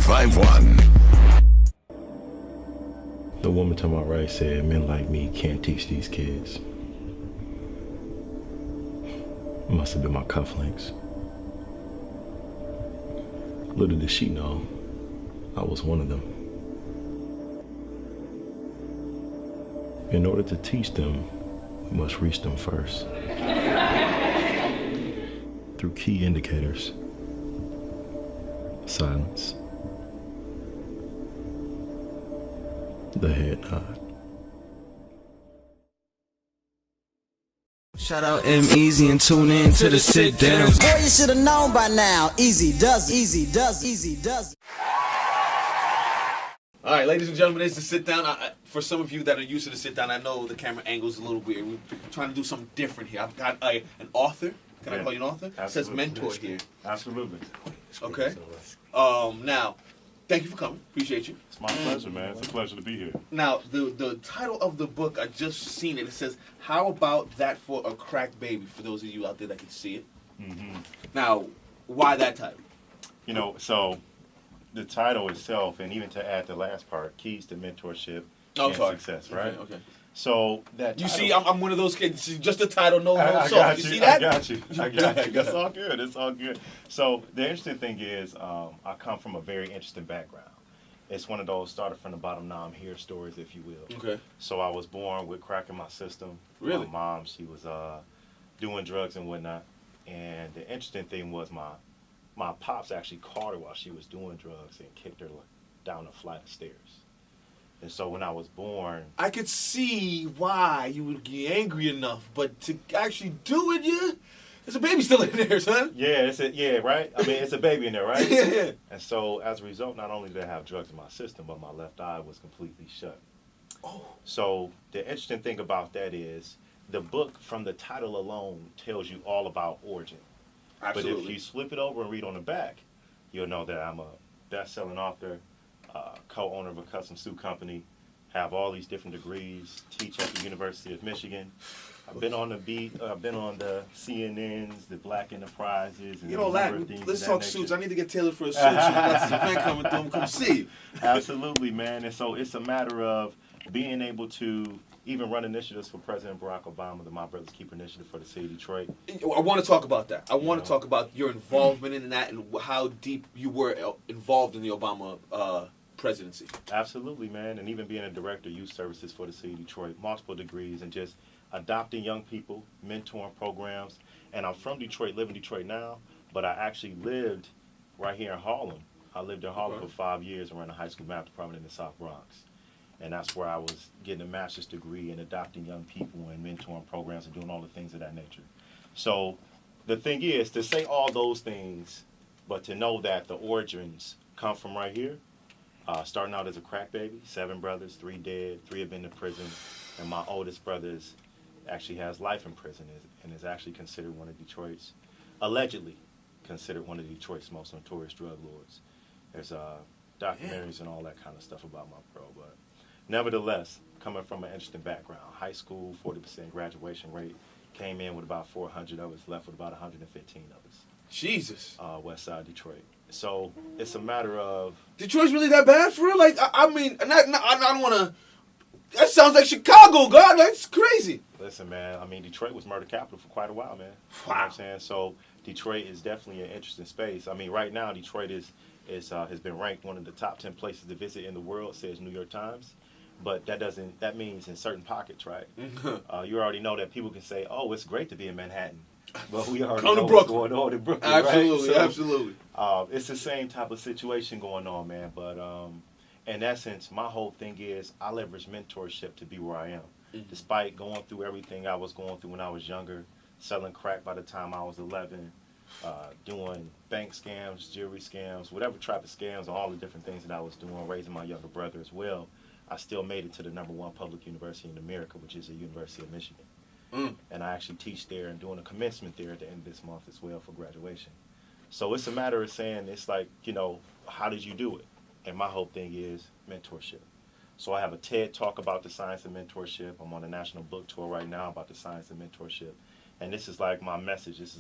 1051. The woman to my right said, men like me can't teach these kids. It must have been my cufflinks. Little did she know, I was one of them. In order to teach them, we must reach them first. Through key indicators. Silence. The head nod. Shout out EmEz and tune in to the sit down. Boy, you should have known by now. Easy does, easy does, easy does. All right, ladies and gentlemen, it's the sit down. For some of you that are used to the sit down, I know the camera angle's a little weird. We're trying to do something different here. I've got an author. Can I call you an author? It says mentor here. Absolutely. Okay. Now, thank you for coming. Appreciate you. It's my pleasure, man. It's a pleasure to be here. Now, the title of the book, I just seen it. It says, "How About That for a Crack Baby?" For those of you out there that can see it. Mm-hmm. Now, why that title? You know, so the title itself, and even to add the last part, keys to mentorship and success, right? Okay. So that you title, see, I'm one of those kids. Just the title, no I song. got You you. see that? I got you. It's all good. It's all good. So the interesting thing is, I come from a very interesting background. It's one of those started from the bottom, now I'm here stories, if you will. Okay. So I was born with crack in my system. Really? My mom, she was doing drugs and whatnot. And the interesting thing was my pops actually caught her while she was doing drugs and kicked her down a flight of stairs. And so when I was born, I could see why you would get angry enough, but to actually do it, there's a baby still in there, son. Yeah, right? I mean, it's a baby in there, right? Yeah. And so as a result, not only did I have drugs in my system, but my left eye was completely shut. Oh. So the interesting thing about that is the book from the title alone tells you all about origin. Absolutely. But if you flip it over and read on the back, you'll know that I'm a best-selling author, co-owner of a custom suit company, have all these different degrees, teach at the University of Michigan. I've been on the beat, I've been on the CNNs, the Black Enterprises. And you know, let's talk suits. I need to get tailored for a suit. So that's this event coming through. I'm come see you. Absolutely, man. And so it's a matter of being able to even run initiatives for President Barack Obama, the My Brothers Keeper initiative for the city of Detroit. I want to talk about that. I want to talk about your involvement in that and how deep you were involved in the Obama presidency. Absolutely, man. And even being a director of youth services for the city of Detroit, multiple degrees, and just adopting young people, mentoring programs. And I'm from Detroit, live in Detroit now, but I actually lived right here in Harlem. I lived in Harlem for 5 years and ran a high school math department in the South Bronx. And that's where I was getting a master's degree in adopting young people and mentoring programs and doing all the things of that nature. So the thing is, to say all those things, but to know that the origins come from right here, starting out as a crack baby, 7 brothers, 3 dead, 3 have been to prison, and my oldest brother actually has life in prison and is actually considered one of Detroit's, allegedly considered one of Detroit's most notorious drug lords. There's documentaries and all that kind of stuff about my bro, but nevertheless, coming from an interesting background, high school, 40% graduation rate, came in with about 400 of us, left with about 115 of us. Jesus. West Side Detroit. So it's a matter of... Detroit's really that bad for real? Like, I mean, I don't want to... That sounds like Chicago, God. That's crazy. Listen, man, I mean, Detroit was murder capital for quite a while, man. Wow. You know what I'm saying? So Detroit is definitely an interesting space. I mean, right now, Detroit has been ranked one of the top 10 places to visit in the world, says New York Times. But that means in certain pockets, right? You already know that people can say, oh, it's great to be in Manhattan. But we already know what's going on in Brooklyn, absolutely, right? So, absolutely. It's the same type of situation going on, man. But in essence, my whole thing is I leverage mentorship to be where I am. Despite going through everything I was going through when I was younger, selling crack by the time I was 11, doing bank scams, jewelry scams, whatever type of scams, and all the different things that I was doing, raising my younger brother as well, I still made it to the #1 public university in America, which is the University of Michigan. And I actually teach there and doing a commencement there at the end of this month as well for graduation. So it's a matter of saying, it's like, you know, how did you do it? And my whole thing is mentorship. So I have a TED talk about the science of mentorship. I'm on a national book tour right now about the science of mentorship. And this is like my message. This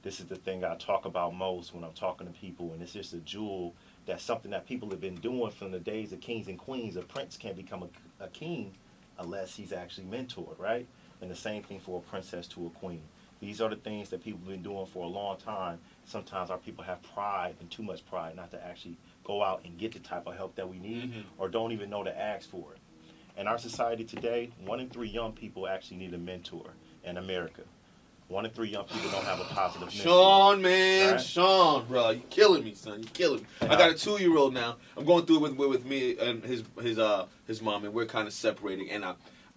This is the thing I talk about most when I'm talking to people, and it's just a jewel. That's something that people have been doing from the days of kings and queens. A prince can't become a king unless he's actually mentored, right? And the same thing for a princess to a queen. These are the things that people have been doing for a long time. Sometimes our people have pride, and too much pride, not to actually go out and get the type of help that we need, or don't even know to ask for it. In our society today, 1 in 3 young people actually need a mentor in America. 1 in 3 young people don't have a positive mentor. Sean, man, right? Sean, bro, you killing me, son. You killing me. I got a 2-year-old now. I'm going through it with me and his mom, and we're kind of separating. And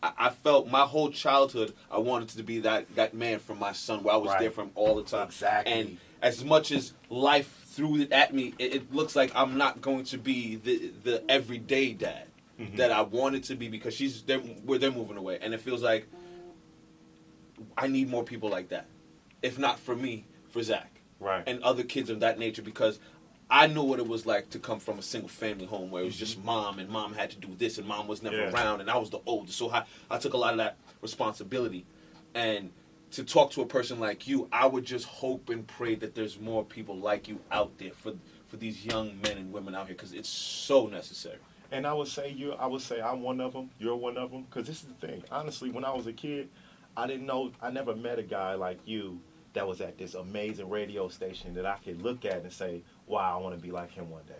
I felt my whole childhood I wanted to be that man for my son, where I was there for him all the time. Exactly. And as much as life threw it at me, it looks like I'm not going to be the everyday dad that I wanted to be, because they're moving away, and it feels like I need more people like that. If not for me, for Zach. Right. And other kids of that nature, because I knew what it was like to come from a single family home where it was just mom, and mom had to do this, and mom was never around, and I was the oldest. So I took a lot of that responsibility. And to talk to a person like you, I would just hope and pray that there's more people like you out there for these young men and women out here, because it's so necessary. And I would say I'm one of them. You're one of them. Because this is the thing. Honestly, when I was a kid, I never met a guy like you that was at this amazing radio station that I could look at and say, wow, I want to be like him one day.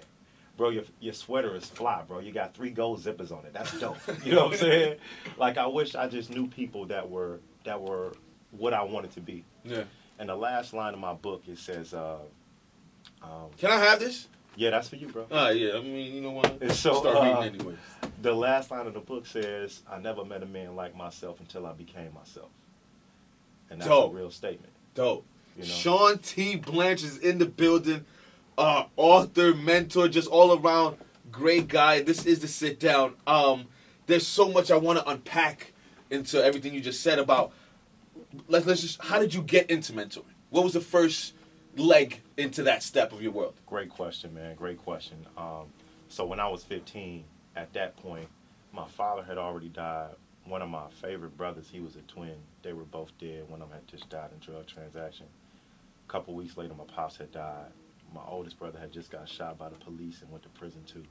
Bro, your sweater is fly, bro. You got 3 gold zippers on it. That's dope. You know what I'm saying? Like, I wish I just knew people that were what I wanted to be. Yeah. And the last line of my book, it says, Can I have this? yeah, that's for you, bro. Yeah. I mean, you know what? And so, Start reading anyway. The last line of the book says, I never met a man like myself until I became myself. And that's Dope. a real statement. Dope. You know? Shawn T. Blanchard is in the building. Author, mentor, just all around great guy. This is the sit down. There's so much I want to unpack into everything you just said about. Let's just. How did you get into mentoring? What was the first leg into that step of your world? Great question, man. Great question. So when I was 15, at that point, my father had already died. One of my favorite brothers, he was a twin. They were both dead. One of them had just died in drug transaction. A couple weeks later, my pops had died. My oldest brother had just got shot by the police and went to prison too.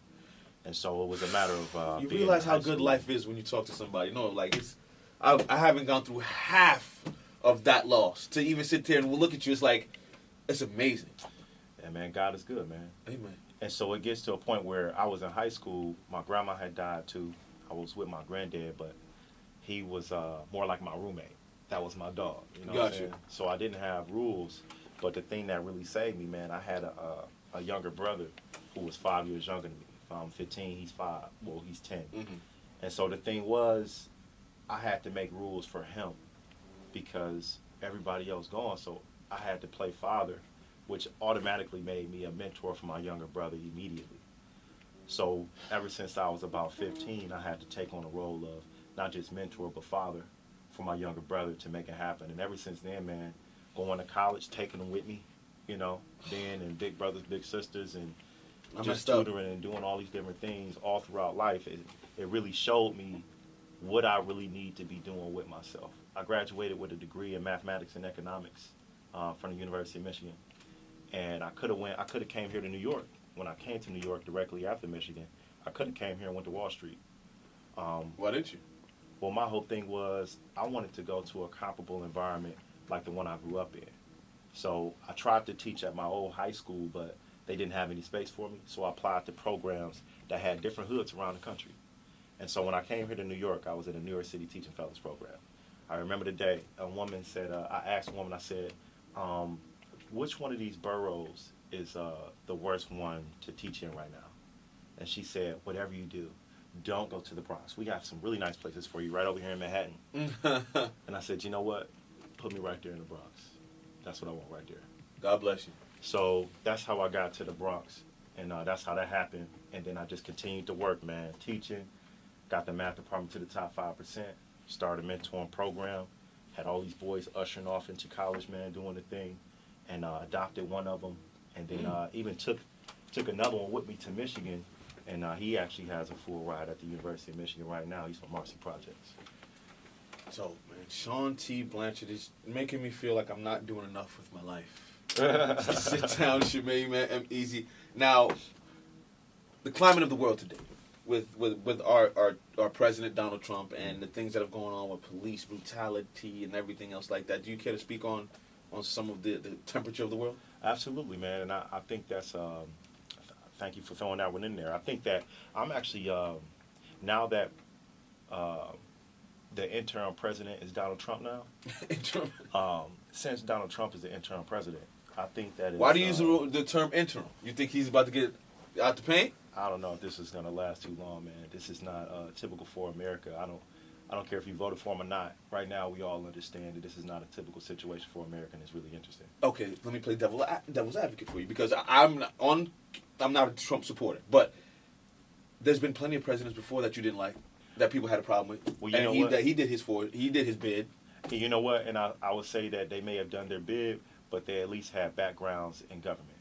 And so it was a matter of You being realize in how high good school. life is when you talk to somebody. No, like it's. I haven't gone through half of that loss to even sit there and look at you. It's like, it's amazing. And man, God is good, man. Amen. And so it gets to a point where I was in high school. My grandma had died too. I was with my granddad, but he was more like my roommate. That was my dog. You know what I'm saying? So I didn't have rules. But the thing that really saved me, man, I had a younger brother who was 5 years younger than me. If I'm 15, he's 5. Well, he's 10. And so the thing was, I had to make rules for him because everybody else gone. So I had to play father, which automatically made me a mentor for my younger brother immediately. So ever since I was about 15, I had to take on the role of not just mentor, but father for my younger brother to make it happen. And ever since then, man, going to college, taking them with me, you know, being in big brothers, big sisters, and just tutoring and doing all these different things all throughout life, it really showed me what I really need to be doing with myself. I graduated with a degree in mathematics and economics from the University of Michigan. And I could have came here to New York. When I came to New York directly after Michigan, I could have came here and went to Wall Street. Why didn't you? Well, my whole thing was I wanted to go to a comparable environment like the one I grew up in. So I tried to teach at my old high school, but they didn't have any space for me. So I applied to programs that had different hoods around the country. And so when I came here to New York, I was in a New York City Teaching Fellows program. I remember the day a woman said, I asked a woman, I said, which one of these boroughs is the worst one to teach in right now? And she said, whatever you do, don't go to the Bronx. We got some really nice places for you right over here in Manhattan. And I said, you know what? Put me right there in the Bronx. That's what I want right there. God bless you. So that's how I got to the Bronx. And that's how that happened. And then I just continued to work, man, teaching. Got the math department to the top 5%. Started a mentoring program. Had all these boys ushering off into college, man, doing the thing. And adopted one of them. And then even took another one with me to Michigan. And he actually has a full ride at the University of Michigan right now. He's from Marcy Projects. So, man. Shawn T. Blanchard is making me feel like I'm not doing enough with my life. Sit down, Shemaine, man. EmEz. Now, the climate of the world today, with our president Donald Trump and the things that are going on with police brutality and everything else like that. Do you care to speak on some of the temperature of the world? Absolutely, man. And I think that's. Thank you for throwing that one in there. I think that I'm actually now that. The interim president is Donald Trump now. Since Donald Trump is the interim president, I think that Why do you use the term interim? You think he's about to get out the paint? I don't know if this is going to last too long, man. This is not typical for America. I don't care if you voted for him or not. Right now, we all understand that this is not a typical situation for America, and it's really interesting. Okay, let me play devil's advocate for you because I'm not a Trump supporter, but there's been plenty of presidents before that you didn't like, that people had a problem with. Well, you know what? He did his bid. And you know what? And I would say that they may have done their bid, but they at least have backgrounds in government,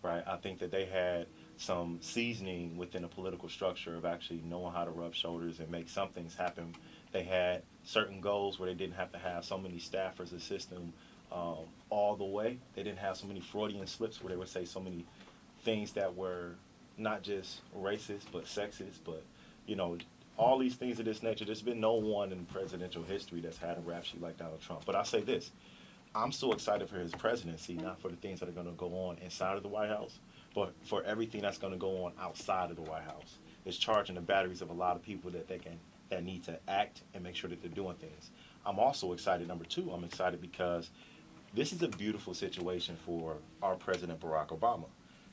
right? I think that they had some seasoning within a political structure of actually knowing how to rub shoulders and make some things happen. They had certain goals where they didn't have to have so many staffers assist them all the way. They didn't have so many Freudian slips where they would say so many things that were not just racist but sexist, but, you know, all these things of this nature. There's been no one in presidential history that's had a rap sheet like Donald Trump. But I say this, I'm so excited for his presidency, not for the things that are going to go on inside of the White House, but for everything that's going to go on outside of the White House. It's charging the batteries of a lot of people that need to act and make sure that they're doing things. I'm also excited, number two, I'm excited because this is a beautiful situation for our President Barack Obama.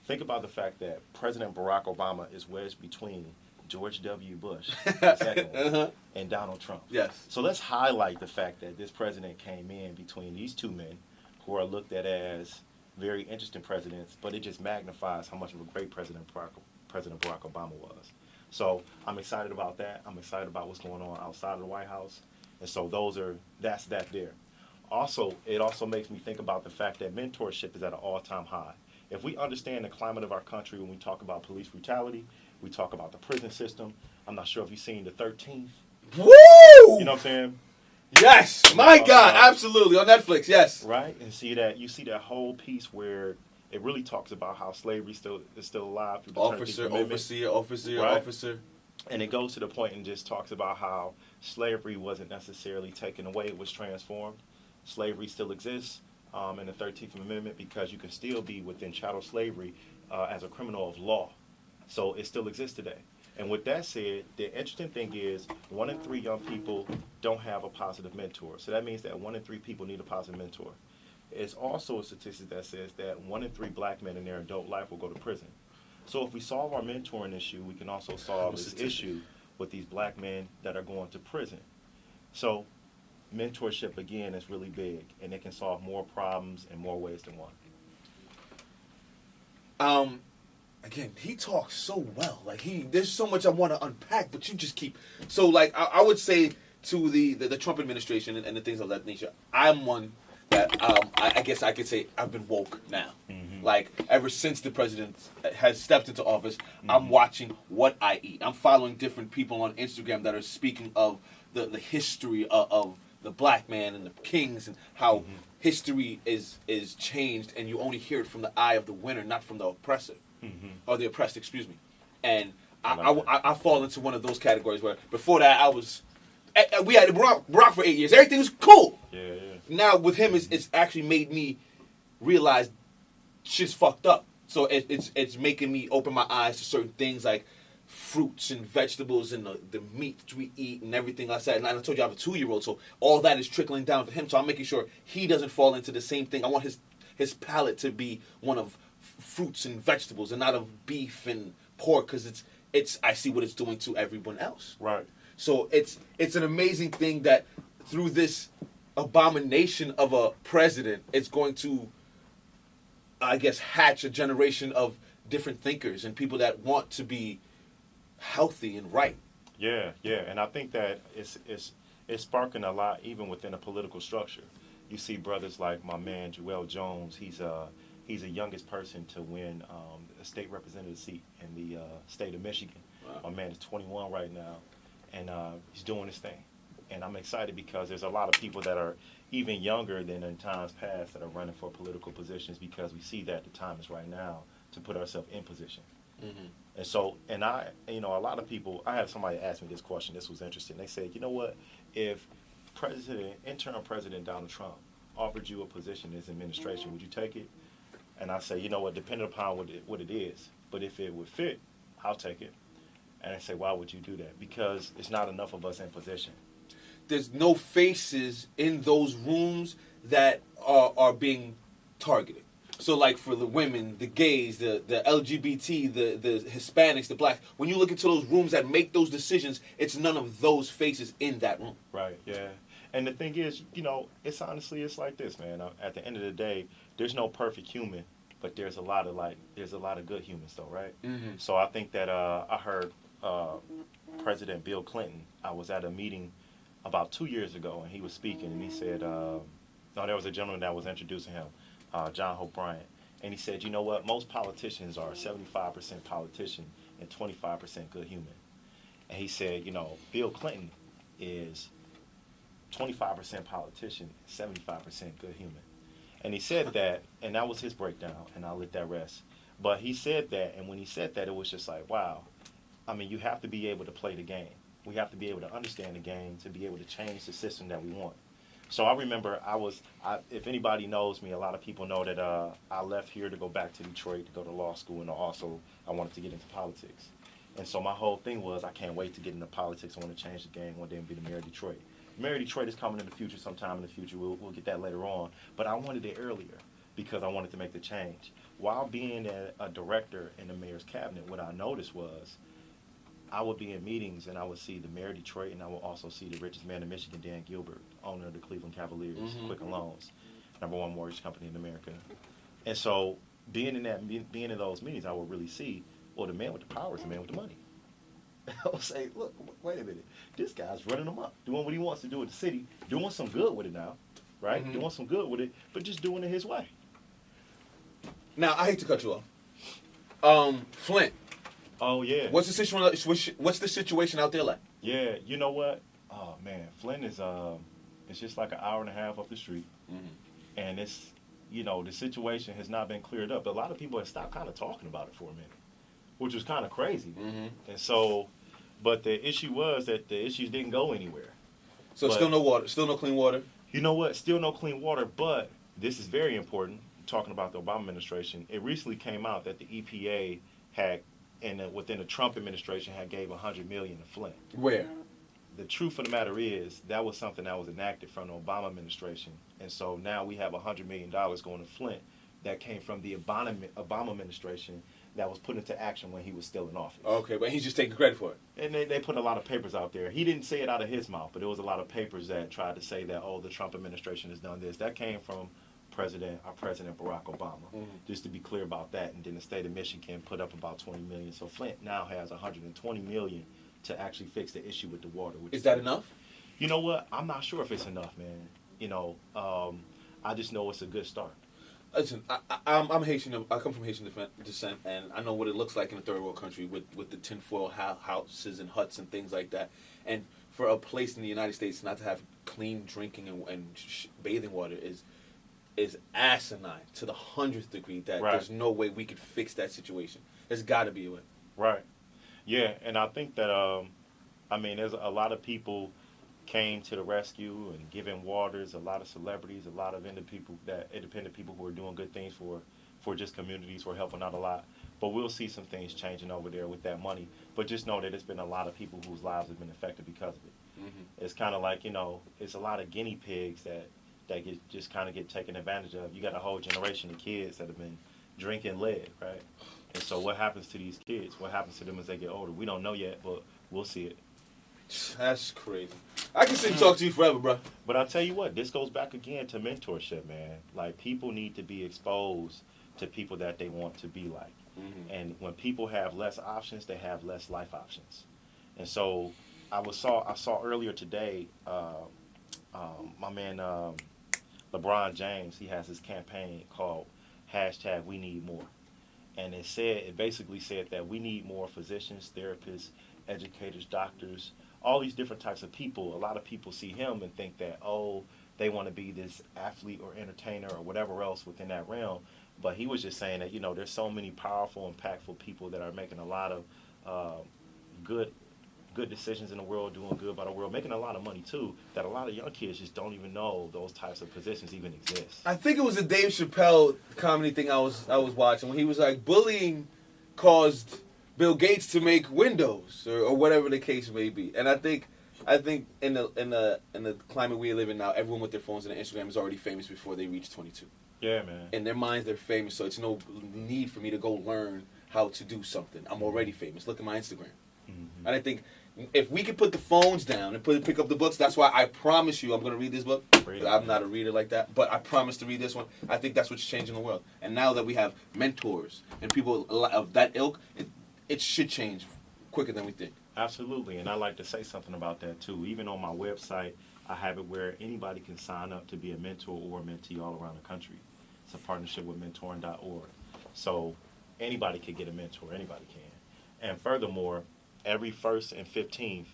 Think about the fact that President Barack Obama is wedged between George W. Bush, the second one, and Donald Trump. Yes. So let's highlight the fact that this president came in between these two men who are looked at as very interesting presidents, but it just magnifies how much of a great President Barack Obama was. So I'm excited about that. I'm excited about what's going on outside of the White House. And so that's that there. Also, it also makes me think about the fact that mentorship is at an all-time high. If we understand the climate of our country when we talk about police brutality, we talk about the prison system. I'm not sure if you've seen the 13th. Woo! You know what I'm saying? Yes, my God, absolutely, on Netflix, yes. Right, and you see that whole piece where it really talks about how slavery is still alive through the officer. And it goes to the point and just talks about how slavery wasn't necessarily taken away, it was transformed. Slavery still exists in the 13th Amendment because you can still be within chattel slavery as a criminal of law. So it still exists today. And with that said, the interesting thing is 1 in 3 young people don't have a positive mentor. So that means that 1 in 3 people need a positive mentor. It's also a statistic that says that 1 in 3 black men in their adult life will go to prison. So if we solve our mentoring issue, we can also solve this issue with these black men that are going to prison. So mentorship, again, is really big, and it can solve more problems in more ways than one. Again, he talks so well. Like there's so much I want to unpack, but you just keep. So like I would say to the Trump administration and the things of that nature, I'm one that I guess I could say I've been woke now. Mm-hmm. Like ever since the president has stepped into office, mm-hmm. I'm watching what I eat. I'm following different people on Instagram that are speaking of the history of the black man and the kings and how mm-hmm. history is changed, and you only hear it from the eye of the winner, not from the oppressor. Mm-hmm. Or the oppressed, excuse me. And I fall into one of those categories where before that we had Barack for 8 years. Everything was cool. Yeah. Now with him, it's actually made me realize shit's fucked up. So it's making me open my eyes to certain things like fruits and vegetables and the meat we eat and everything like that. And I told you I have a 2-year-old, so all that is trickling down to him. So I'm making sure he doesn't fall into the same thing. I want his palate to be one of fruits and vegetables and not of beef and pork, because I see what it's doing to everyone else. Right. So it's an amazing thing that through this abomination of a president, it's going to, I guess, hatch a generation of different thinkers and people that want to be healthy and right. Yeah, and I think that it's sparking a lot even within a political structure. You see brothers like my man Joel Jones. He's the youngest person to win a state representative seat in the state of Michigan. Wow. My man is 21 right now, and he's doing his thing. And I'm excited because there's a lot of people that are even younger than in times past that are running for political positions because we see that the time is right now to put ourselves in position. And so, and I, you know, a lot of people, I had somebody ask me this question, this was interesting. They said, you know what, if interim President Donald Trump offered you a position in his administration, would you take it? And I say, you know what, depending upon what it is, but if it would fit, I'll take it. And I say, why would you do that? Because it's not enough of us in position. There's no faces in those rooms that are being targeted. So, like, for the women, the gays, the LGBT, the Hispanics, the blacks, when you look into those rooms that make those decisions, it's none of those faces in that room. Right, yeah. And the thing is, you know, it's honestly, it's like this, man. At the end of the day, there's no perfect human, but there's a lot of good humans, though, right? So I think that I heard President Bill Clinton, I was at a meeting about 2 years ago, and he was speaking, and he said, no, there was a gentleman that was introducing him, John Hope Bryant, and he said, you know what, most politicians are 75% politician and 25% good human. And he said, you know, Bill Clinton is 25% politician, 75% good human. And he said that, and that was his breakdown, and I'll let that rest. But he said that, and when he said that, it was just like, wow. I mean, you have to be able to play the game. We have to be able to understand the game to be able to change the system that we want. So I remember if anybody knows me, a lot of people know that I left here to go back to Detroit to go to law school, and also I wanted to get into politics. And so my whole thing was I can't wait to get into politics. I want to change the game one day and be the mayor of Detroit. Mayor of Detroit is coming in the future, sometime in the future. We'll get that later on. But I wanted it earlier because I wanted to make the change. While being a director in the mayor's cabinet, what I noticed was I would be in meetings and I would see the mayor of Detroit, and I would also see the richest man in Michigan, Dan Gilbert, owner of the Cleveland Cavaliers, Quicken Loans, #1 mortgage company in America. And so being in those meetings, I would really see, well, the man with the power is the man with the money. I would say, look, wait a minute, this guy's running them up, doing what he wants to do with the city, doing some good with it now, right? Doing some good with it, but just doing it his way. Now, I hate to cut you off. Flint. Oh, yeah. What's the situation out there like? Yeah, you know what? Oh, man, Flint is it's just like an hour and a half up the street. And it's, you know, the situation has not been cleared up. But a lot of people have stopped kind of talking about it for a minute, which was kind of crazy. And so, but the issue was that the issues didn't go anywhere. So still no water, still no clean water? You know what? Still no clean water, but this is very important, talking about the Obama administration. It recently came out that the EPA had, within the Trump administration, had gave $100 million to Flint. Where? The truth of the matter is that was something that was enacted from the Obama administration, and so now we have $100 million going to Flint that came from the Obama administration that was put into action when he was still in office. Okay, but he's just taking credit for it. And they put a lot of papers out there. He didn't say it out of his mouth, but there was a lot of papers that tried to say that, oh, the Trump administration has done this. That came from our President Barack Obama, just to be clear about that. And then the state of Michigan put up about $20 million. So Flint now has $120 million to actually fix the issue with the water. Is that enough? You know what? I'm not sure if it's enough, man. You know, I just know it's a good start. Listen, I'm Haitian. I come from Haitian descent, and I know what it looks like in a third world country with the tinfoil houses and huts and things like that. And for a place in the United States not to have clean drinking and bathing water is asinine to the 100th degree. That there's no way we could fix that situation. There's got to be a way. Right. Yeah, and I think that I mean, there's a lot of people came to the rescue and giving waters, a lot of celebrities, a lot of independent people who are doing good things for just communities, who are helping out a lot. But we'll see some things changing over there with that money. But just know that it's been a lot of people whose lives have been affected because of it. It's kind of like, you know, it's a lot of guinea pigs that get taken advantage of. You got a whole generation of kids that have been drinking lead, right? And so what happens to these kids? What happens to them as they get older? We don't know yet, but we'll see it. That's crazy. I can sit and talk to you forever, bro. But I'll tell you what, this goes back again to mentorship, man. Like, people need to be exposed to people that they want to be like. And when people have less options, they have less life options. And so I saw earlier today, my man LeBron James, he has his campaign called #WeNeedMore. And it basically said that we need more physicians, therapists, educators, doctors, all these different types of people. A lot of people see him and think that, oh, they want to be this athlete or entertainer or whatever else within that realm. But he was just saying that, there's so many powerful, impactful people that are making a lot of good decisions in the world, doing good by the world, making a lot of money too, that a lot of young kids just don't even know those types of positions even exist. I think it was a Dave Chappelle comedy thing I was watching when he was like, bullying caused Bill Gates to make Windows or whatever the case may be. And I think in the climate we live in now, everyone with their phones and their Instagram is already famous before they reach 22. Yeah, man. In their minds, they're famous, so it's no need for me to go learn how to do something. I'm already famous. Look at my Instagram. Mm-hmm. And I think if we could put the phones down and pick up the books, that's why I promise you I'm going to read this book. I'm not a reader like that, but I promise to read this one. I think that's what's changing the world. And now that we have mentors and people of that ilk, it should change quicker than we think. Absolutely, and I like to say something about that too. Even on my website, I have it where anybody can sign up to be a mentor or a mentee all around the country. It's a partnership with mentoring.org. So anybody can get a mentor, anybody can. And furthermore, every 1st and 15th,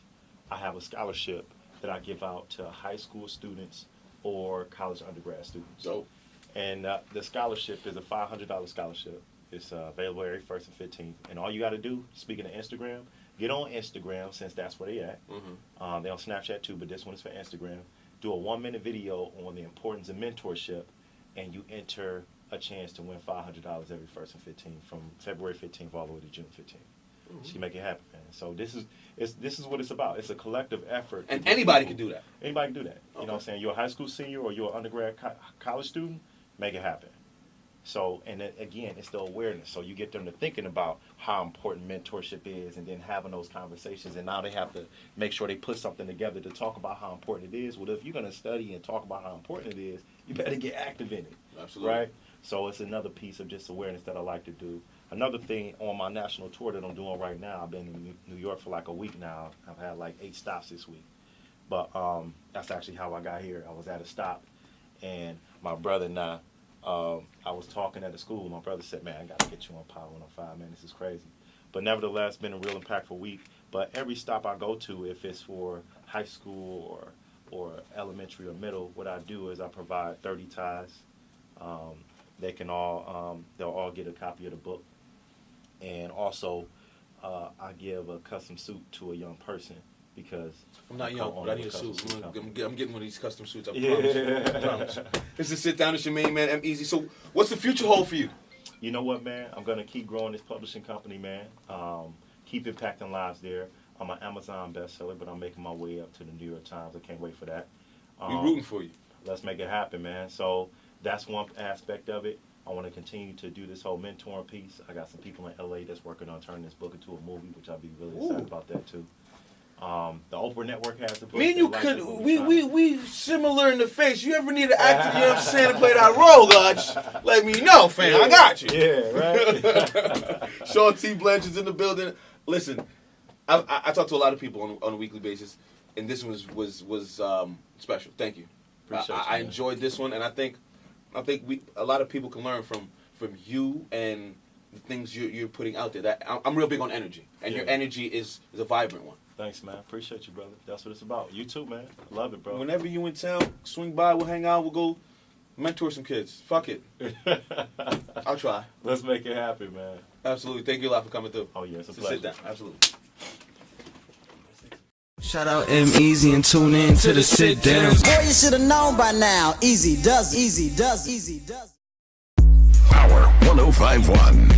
I have a scholarship that I give out to high school students or college undergrad students. So, and the scholarship is a $500 scholarship. It's available every 1st and 15th. And all you got to do, speaking of Instagram, get on Instagram since that's where they at. Mm-hmm. They on Snapchat too, but this one is for Instagram. Do a 1-minute video on the importance of mentorship, and you enter a chance to win $500 every 1st and 15th from February 15th all the way to June 15th. Mm-hmm. So you make it happen, man. So this is what it's about. It's a collective effort. And anybody can do that. Anybody can do that. Okay. You know what I'm saying? You're a high school senior or you're an undergrad college student, make it happen. So, and then, again, it's the awareness. So you get them to thinking about how important mentorship is and then having those conversations. And now they have to make sure they put something together to talk about how important it is. Well, if you're going to study and talk about how important it is, you better get active in it. Absolutely. Right? So it's another piece of just awareness that I like to do. Another thing on my national tour that I'm doing right now, I've been in New York for like a week now. I've had like 8 stops this week. But that's actually how I got here. I was at a stop, and my brother and I was talking at the school. My brother said, man, I got to get you on Power 105, man. This is crazy. But nevertheless, it's been a real impactful week. But every stop I go to, if it's for high school or elementary or middle, what I do is I provide 30 ties. They can they'll all get a copy of the book. And also, I give a custom suit to a young person because I'm not young, but I need a suit. I'm getting one of these custom suits. I Yeah. promise. This is Sit Down. It's your main man, EmEz. So what's the future hold for you? You know what, man? I'm going to keep growing this publishing company, man. Keep impacting lives there. I'm an Amazon bestseller, but I'm making my way up to the New York Times. I can't wait for that. We're rooting for you. Let's make it happen, man. So that's one aspect of it. I want to continue to do this whole mentoring piece. I got some people in LA that's working on turning this book into a movie, which I'll be really excited about that too. The Oprah Network has a book. Me and you could we similar in the face. You ever need an actor, you know what I'm saying, to play that role, Lodge? Let me know, fam. Yeah. I got you. Yeah, right. Shawn Blanchard's in the building. Listen, I talk to a lot of people on a weekly basis, and this one was special. Thank you. I enjoyed this one, and I think a lot of people can learn from you and the things you're putting out there. That I'm real big on energy, and your energy is a vibrant one. Thanks, man. Appreciate you, brother. That's what it's about. You too, man. Love it, bro. Whenever you in town, swing by. We'll hang out. We'll go mentor some kids. Fuck it. I'll try. Let's make it happen, man. Absolutely. Thank you a lot for coming through. Oh yeah, it's a pleasure. Sit down. Absolutely. Shout out EmEz and tune in to the Sit Down. Boy, you should have known by now. Easy does. Power 105.1.